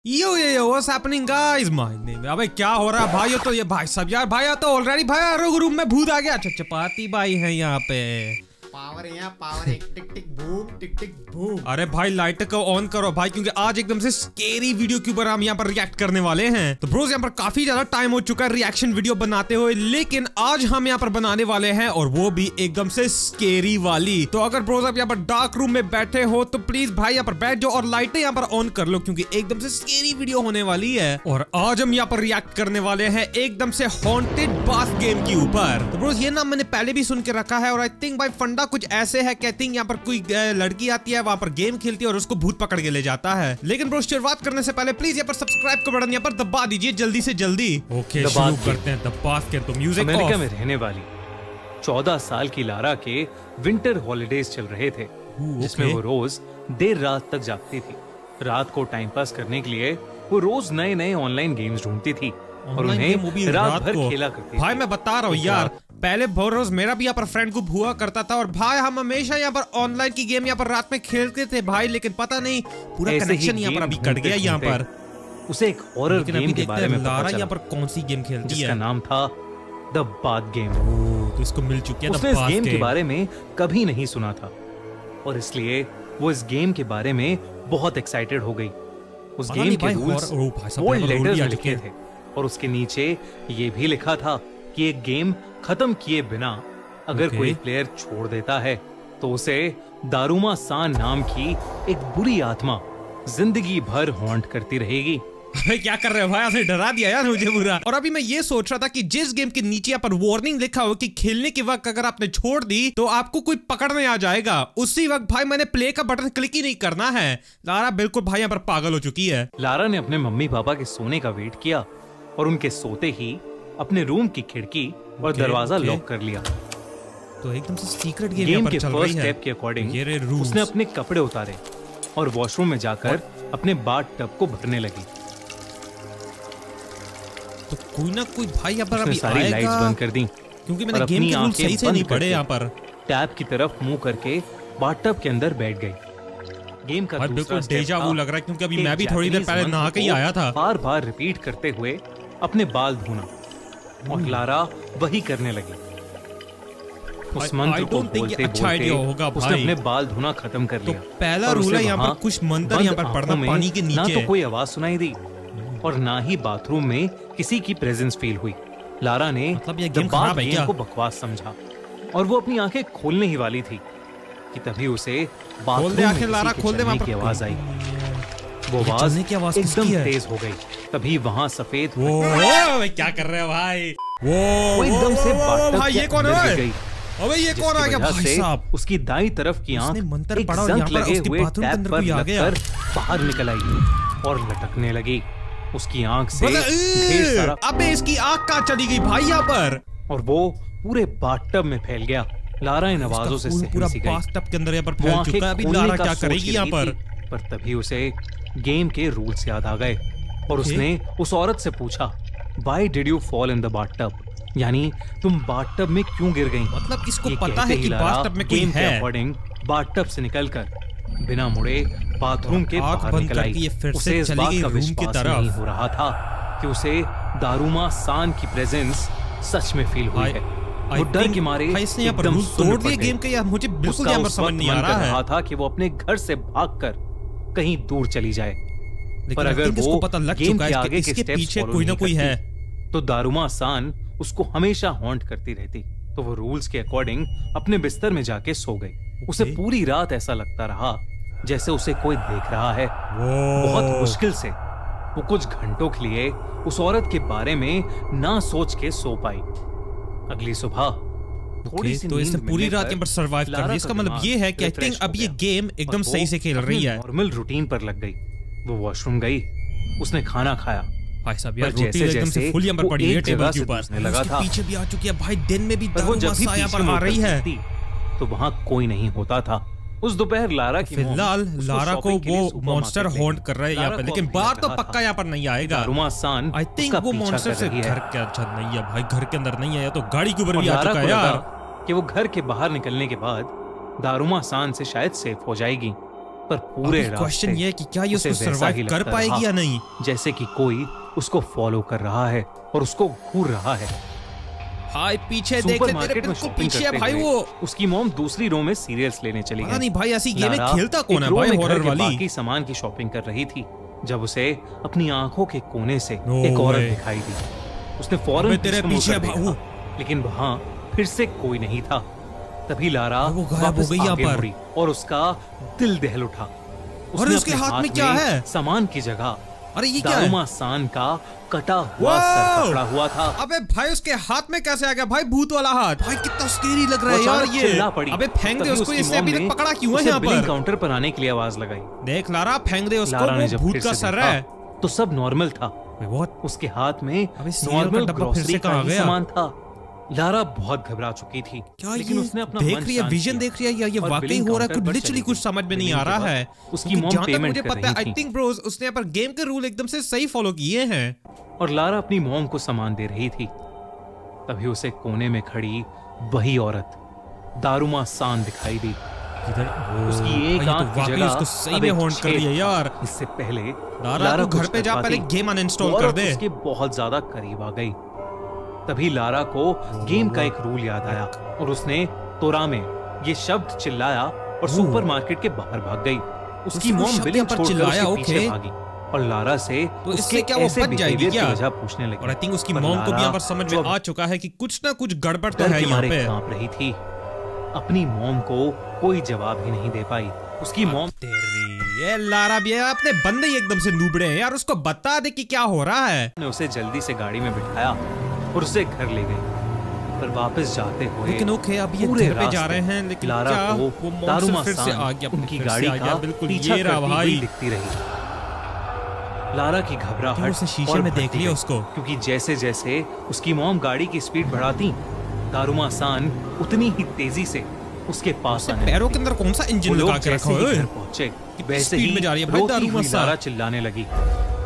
Yo what's happening guys, my name. अबे क्या हो रहा है भाई? तो ये भाई सब यार, भाई तो ऑलरेडी भाई रूम में भूत आ गया। अच्छा चपाती भाई है यहाँ पे। पावर है यहाँ, पावर है। टिक टिक बूम, टिक टिक बूम। अरे भाई लाइट को ऑन करो भाई, क्योंकि आज एकदम से स्केरी वीडियो के ऊपर हम यहाँ पर रिएक्ट करने वाले हैं। तो ब्रोस यहाँ पर काफी ज्यादा टाइम हो चुका है रिएक्शन वीडियो बनाते हुए, लेकिन आज हम यहाँ पर बनाने वाले हैं और वो भी एकदम से स्केरी वाली। तो अगर ब्रोस आप यहाँ पर डार्क रूम में बैठे हो तो प्लीज भाई यहाँ पर बैठ जाओ और लाइटें यहाँ पर ऑन कर लो, क्योंकि एकदम से स्केरी वीडियो होने वाली है। और आज हम यहाँ पर रिएक्ट करने वाले हैं एकदम से हॉन्टेड बाथ गेम के ऊपर। तो ब्रोस ये नाम मैंने पहले भी सुन के रखा है और आई थिंक भाई फंडा कुछ ऐसे है। कहती यहाँ पर कोई लड़की आती है, वहाँ पर गेम खेलती है और उसको भूत पकड़ के ले जाता है। लेकिन ब्रो शुरुआत करने से पहले प्लीज यहाँ पर सब्सक्राइब का बटन यहाँ पर दबा दीजिए जल्दी से जल्दी। ओके शुरू करते हैं। The bath game. तो म्यूजिक अमेरिका में रहने वाली 14 साल की लारा के विंटर हॉलिडेज चल रहे थे, जिसमें वो रोज देर रात तक जागती थी। रात को टाइम पास करने के लिए वो रोज नए नए ऑनलाइन गेम्स ढूंढती थी और उन्हें रात भर खेला करती थी। भाई मैं बता रहा हूँ यार, पहले बहुत रोज मेरा भी यहाँ पर फ्रेंड ग्रुप हुआ करता था और भाई हम हमेशा यहाँ पर ऑनलाइन की गेम यहाँ पर रात में खेलते थे भाई, लेकिन पता नहीं पूरा कनेक्शन यहाँ पर अभी कट गया। यहाँ पर उसे एक हॉरर गेम के बारे में लारा यहाँ पर कौन सी गेम खेलती है, जिसका नाम था द बाथ गेम। तो इसको मिल चुकी है। उसने इस गेम के बारे में कभी नहीं सुना था और इसलिए वो इस गेम के बारे में बहुत एक्साइटेड हो गई। उस गेम के रूल्स बोल्ड लेटर्स में लिखे थे और उसके नीचे ये भी लिखा था कि एक गेम खत्म किए बिना अगर कोई प्लेयर छोड़ देता है तो उसे दारुमा सान नाम की एक बुरी आत्मा जिंदगी भर हॉन्ट करती रहेगी। अरे क्या कर रहे हो भाई, आपने डरा दिया यार मुझे बुरा। और अभी मैं ये सोच रहा था कि जिस गेम के नीचे यहाँ पर वार्निंग लिखा हो कि खेलने के वक्त अगर आपने छोड़ दी तो आपको कोई पकड़ने आ जाएगा, उसी वक्त भाई मैंने प्ले का बटन क्लिक ही नहीं करना है। लारा बिल्कुल भाई यहाँ पर पागल हो चुकी है। लारा ने अपने मम्मी पापा के सोने का वेट किया और उनके सोते ही अपने रूम की खिड़की और दरवाजा लॉक कर लिया। तो एकदम से सीक्रेट गेम के फर्स्ट स्टेप के अकॉर्डिंग उसने अपने कपड़े उतारे और वॉशरूम में जाकर अपने बाथ टब को भरने लगी। तो कोई ना कोई भाई यहाँ पर अभी सारी लाइट्स बंद कर दी, क्योंकि मैंने गेम के रूल सही से नहीं पढ़े। यहाँ पर टैप की तरफ मुंह करके बाथ टब के अंदर बैठ गई। गेम का बिल्कुल डेजा वू लग रहा है, क्योंकि अभी मैं भी थोड़ी देर पहले नहा के ही आया था। बार बार रिपीट करते हुए अपने बाल धोना और लारा वही करने लगी। उस मंत्र को बोलते बोलते उसने अपने बाल धोना खत्म कर लिया। तो पहला रूल है यहाँ पर कुछ मंत्र यहाँ पर पढ़ना पानी के नीचे। ना तो कोई आवाज सुनाई दी और ना ही बाथरूम में किसी की प्रेजेंस फील हुई। लारा ने बात गेम को बकवास समझा और वो अपनी आंखें खोलने ही वाली थी कि तभी उसे बाथरूम में किसी की आवाज आई। वो आवाज एकदम तेज हो गई। तभी वहाँ सफेद क्या कर रहे हो भाई? वो एकदम से बाथटब ये कौन है? गई। अबे ये कौन आ गया भाई साहब? उसकी दाईं तरफ की आंख मंत्र पढ़ा और यहाँ पर उसके बाथरूम के अंदर कोई आ गया। बाहर निकल आई और लटकने लगी। उसकी आंख से ढेर सारा। अबे इसकी आंख कहाँ चली गई भाई यहाँ पर? और वो पूरे बाथटब में फैल गया। लारा इन आवाजों से पूरा बाथटब के अंदर यहाँ पर फैल चुका है। अभी लारा क्या करेगी यहाँ पर? पर तभी उसे गेम के रूल्स याद आ गए और उसने उस औरत से पूछा, Why did you fall in the bathtub? यानी तुम बाथटब में क्यों गिर गई? मतलब इसको पता है कि बाथटब में कोई है। अकॉर्डिंग बाथटब से निकलकर बिना मुड़े बाथरूम के बाहर निकल आई। उसे इस बात का विश्वास नहीं हो रहा था कि उसे दारुमा सान की प्रेजेंस सच में फील हुई है। वो डर के मारे एकदम तोड़ दिए गेम के। यार मुझे बिल्कुल यहाँ पर समझ नहीं आ रहा था कि वो अपने घर से भागकर कहीं दूर चली जाए, पर अगर वो पता लग चुका है कि इसके पीछे कोई ना कोई है तो दारुमा सान उसको हमेशा हॉन्ट करती रहती। तो वो रूल्स के अकॉर्डिंग अपने बिस्तर में जाके सो गई। उसे पूरी रात ऐसा लगता रहा जैसे उसे कोई देख रहा है। बहुत मुश्किल से वो कुछ घंटों के लिए उस औरत के बारे में ना सोच के सो पाई। अगली सुबह तो इसने पूरी रात यहाँ पर सर्वाइव कर लिया। इसका मतलब ये है कि आई थिंक अब ये गेम एकदम सही से खेल रही है। नॉर्मल रूटीन पर लग गई। वो वॉशरूम गई, उसने खाना खाया। भाई साहब यार रोटी एकदम से फुल यहाँ पर पड़ी है टेबल के ऊपर। लगा था पीछे भी आ चुकी है भाई। दिन में भी दारुमा यहाँ पर आ रही है तो वहाँ कोई नहीं होता था। उस दोपहर लारा की फिलहाल लारा को वो मॉन्स्टर हॉन्ट कर रहा है यहाँ पे, लेकिन बाहर तो पक्का यहाँ पर नहीं आएगा। दारुमा सान आई थिंक वो मॉन्स्टर से घर के अच्छा नहीं है भाई, घर के अंदर नहीं है तो गाड़ी के ऊपर भी आ चुका है यार। कि वो घर के बाहर निकलने के बाद दारुमा सान से शायद सेफ हो जाएगी, पर पूरे क्वेश्चन ये है कि क्या ये उसको सरवाइव कर पाएगी या नहीं, जैसे कि कोई उसको फॉलो कर रहा है और उसको घूर रहा है। भाई पीछे देख ले, तेरे बिल्कुल पीछे है भाई वो। उसकी मॉम दूसरी रो में सीरियल्स लेने चली गई। नहीं भाई, ऐसी गेम खेलता कौन है भाई हॉरर वाली? बाकी सामान की शॉपिंग कर रही थी जब उसे अपनी आंखों के कोने से एक औरत दिखाई दी। उसने फौरन तेरे पीछे भागू, लेकिन वहां फिर से कोई नहीं था। तभी लारा वो गायब हो गई यहाँ पर और उसका दिल दहल उठा। और उसके हाथ में क्या है? सामान की जगह अरे ये क्या है? दारुमा-सान का कटा हुआ सर पकड़ा हुआ था। अबे भाई उसके हाथ में कैसे आ गया भाई भूत वाला हाथ? भाई कितना स्केरी लग रहा है यार ये। अबे फेंक दे उसको, इसने अभी तक पकड़ा क्यों है यहाँ पर? काउंटर पर आने के लिए आवाज लगाई। देख लारा, फेंक दे उसको, वो भूत का सर है। तो सब नॉर्मल था। उसके हाथ में नॉर्मल ग्रोसरी का सामान था। लारा बहुत घबरा चुकी थी। क्या लेकिन उसने अपना देख रही है, विजन देख रही है या ये वाकई हो रहा है? कुछ लिटरली कुछ समझ में नहीं आ रहा है। उसकी मॉम पेमेंट मुझे पता है, आई थिंक ब्रोस उसने यहाँ पर गेम के रूल एकदम से सही फॉलो किए हैं। और लारा अपनी मॉम को सामान दे रही थी। तभी उसे कोने में खड़ी वही औरत दारुमा-सान दिखाई दी। उसकी एक आंख की जगह उसको सही में हॉन्ट कर रही है यार। इससे पहले लारा को घर पे जा, पहले गेम अनइंस्टॉल कर दे। उसके बहुत ज्यादा करीब आ गई। तभी लारा को गेम का एक रूल याद आया और उसने तोरामे ये शब्द चिल्लाया और सुपरमार्केट के बाहर भाग गई। उसकी मॉम बिलिंग छोड़कर उसके पीछे भागी और लारा से तो इससे क्या वो बच जाएगी क्या? वजह पूछने लगी। और आई थिंक उसकी मॉम को भी यहाँ पर समझ में आ चुका है कि कुछ ना कुछ गड़बड़ तो है यहाँ पे। कांप रही थी। अपनी मॉम को कोई जवाब ही नहीं दे पाई। उसकी मॉम ये लारा भी अपने बंदे ही एकदम से नूबड़े हैं यार, उसको बता दे कि क्या हो रहा है। ने उसे जल्दी से गाड़ी में बिठाया और उसे घर ले गई। पर वापस जाते हुए लेकिन ओके, अब ये घर पे जा रहे हैं, लेकिन लारा क्या को वो दारुमा-सान फिर से आ गया, उनकी गाड़ी का बिल्कुल ये रहा भाई दिखती रही। लारा की घबराहट उसने शीशे में देख लिया उसको, क्योंकि जैसे जैसे उसकी मॉम गाड़ी की स्पीड बढ़ाती, दारुमा-सान उतनी ही तेजी से उसके पास आने पैरों के अंदर कौन सा इंजन लगा के रखा है? पहुंचे वैसे स्पीड में जा रही है भाई दारुमा-सान। चिल्लाने लगी,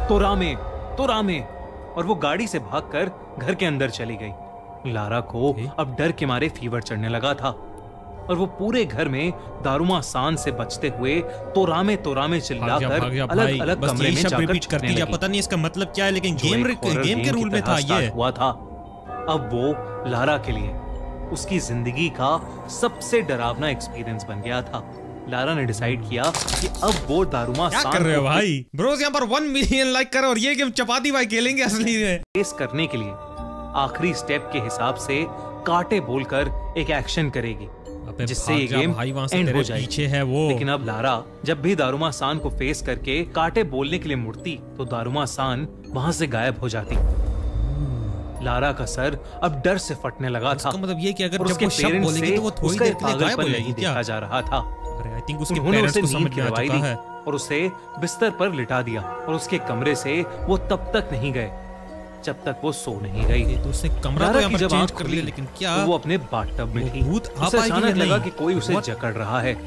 तोरामे तोरामे, और वो गाड़ी से भागकर घर के अंदर चली गई। लारा को अब डर के मारे फीवर चढ़ने लगा था और वो पूरे घर में दारुमा-सान से बचते हुए तोरामे तोरामे चिल्लाकर अलग अलग कमरे में जाकर रिपीट करती है। पता नहीं इसका मतलब क्या है, लेकिन गेम के रूल में था ये हुआ था। अब वो लारा के लिए उसकी जिंदगी का सबसे डरावना एक्सपीरियंस बन गया था। लारा ने डिसाइड किया कि अब वो दारुमा-सान क्या कर रहे हो भाई? ब्रोस यहाँ पर 1 मिलियन लाइक करो और ये गेम चपाती भाई खेलेंगे असली में। फेस करने के लिए आखिरी स्टेप के हिसाब से काटे बोलकर एक एक्शन करेगी, जिससे ये गेम एंड हो जाएगी। पीछे है वो। लेकिन अब लारा जब भी दारुमा-सान को फेस करके काटे बोलने के लिए मुड़ती तो दारुमा-सान वहां से गायब हो जाती। लारा का सर अब डर से फटने लगा था। मतलब ये कि अगर जब उसके पेरेंट्स बोलेंगे तो वो थोड़ी देर के लिए गायब हो जाएगी क्या? देखा जा रहा था। आई थिंक उसके पेरेंट्स को समझ में आ चुका है और उसे बिस्तर पर लिटा दिया और उसके कमरे से वो तब तक नहीं गए जब तक वो सो नहीं गई। तो उसने कमरा तो यहाँ पर चेंज कर लिया, लेकिन क्या वो अपने बाथटब में थी। उसे अचानक लगा कि कोई उसे जकड़ रहा है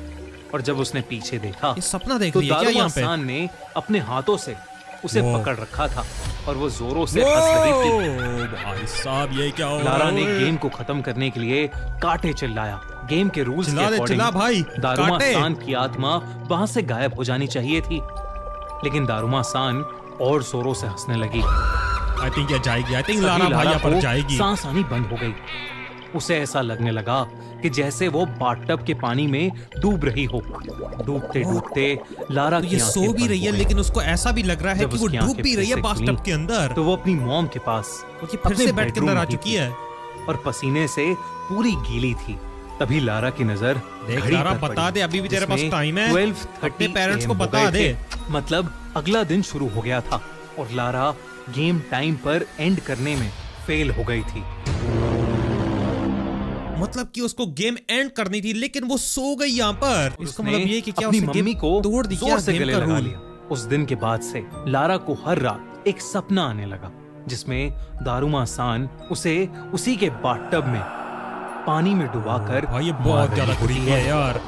और जब उसने पीछे देखा सपना देख लिया क्या यहाँ पे? दारुमा-सान ने अपने हाथों से उसे पकड़ रखा था और वो जोरों से हंस रही थी। भाई साहब ये क्या हो? लारा ने गेम को खत्म करने के लिए काटे चिल्लाया। गेम के रूल्स के अकॉर्डिंग दारुमा-सान की आत्मा वहां से गायब हो जानी चाहिए थी, लेकिन दारुमा-सान और जोरों से हंसने लगी। आई थिंक ये जाएगी। आई थिंक लारा भाई यहाँ पर जाएगी। सांस आनी बंद हो गई। उसे ऐसा लगने लगा कि जैसे वो बाथटब के पानी में डूब रही हो। डूबते डूबते लारा ये सो भी रही है, लेकिन उसको ऐसा भी लग रहा है कि वो डूब भी रही है बाथटब के अंदर। तो वो अपनी मॉम के पास फिर से बेड के अंदर आ चुकी है और पसीने से पूरी गीली थी। तभी लारा की नजर देख, लारा बता दे, अभी भी तेरे पास टाइम है। 12:30 पेरेंट्स को बता दे। मतलब अगला दिन शुरू हो गया था और लारा गेम टाइम पर एंड करने में फेल हो गई थी। मतलब कि उसको गेम एंड करनी थी, लेकिन वो सो गई यहाँ पर। इसका मतलब ये कि क्या अपनी मम्मी को तोड़ दी क्या से गले लगा लिया। उस दिन के बाद से लारा को हर रात एक सपना आने लगा, जिसमें दारुमा-सान उसे उसी के बाथटब में पानी में डुबाकर भाई ये बहुत ज्यादा बुरी है यार।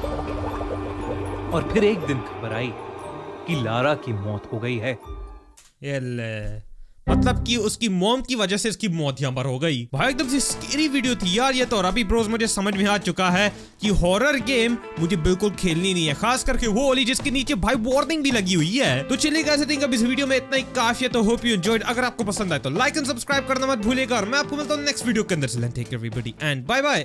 और फिर एक दिन खबर आई कि लारा की मौत हो गई है। मतलब कि उसकी मॉम की वजह से इसकी मौत यहाँ पर हो गई। भाई एकदम से स्केरी वीडियो थी यार ये तो। और अभी ब्रोस मुझे समझ में आ चुका है कि हॉरर गेम मुझे बिल्कुल खेलनी नहीं है, खास करके वो वाली जिसके नीचे भाई वार्निंग भी लगी हुई है। तो चलिए गाइस, आई थिंक अब इस वीडियो में इतना ही काफी है। तो होप यू एंजॉयड। अगर आपको पसंद आए तो लाइक एंड सब्सक्राइब करना मत भूलिएगा और मैं आपको मिलता हूँ नेक्स्ट वीडियो के अंदर। Take care everybody and bye bye.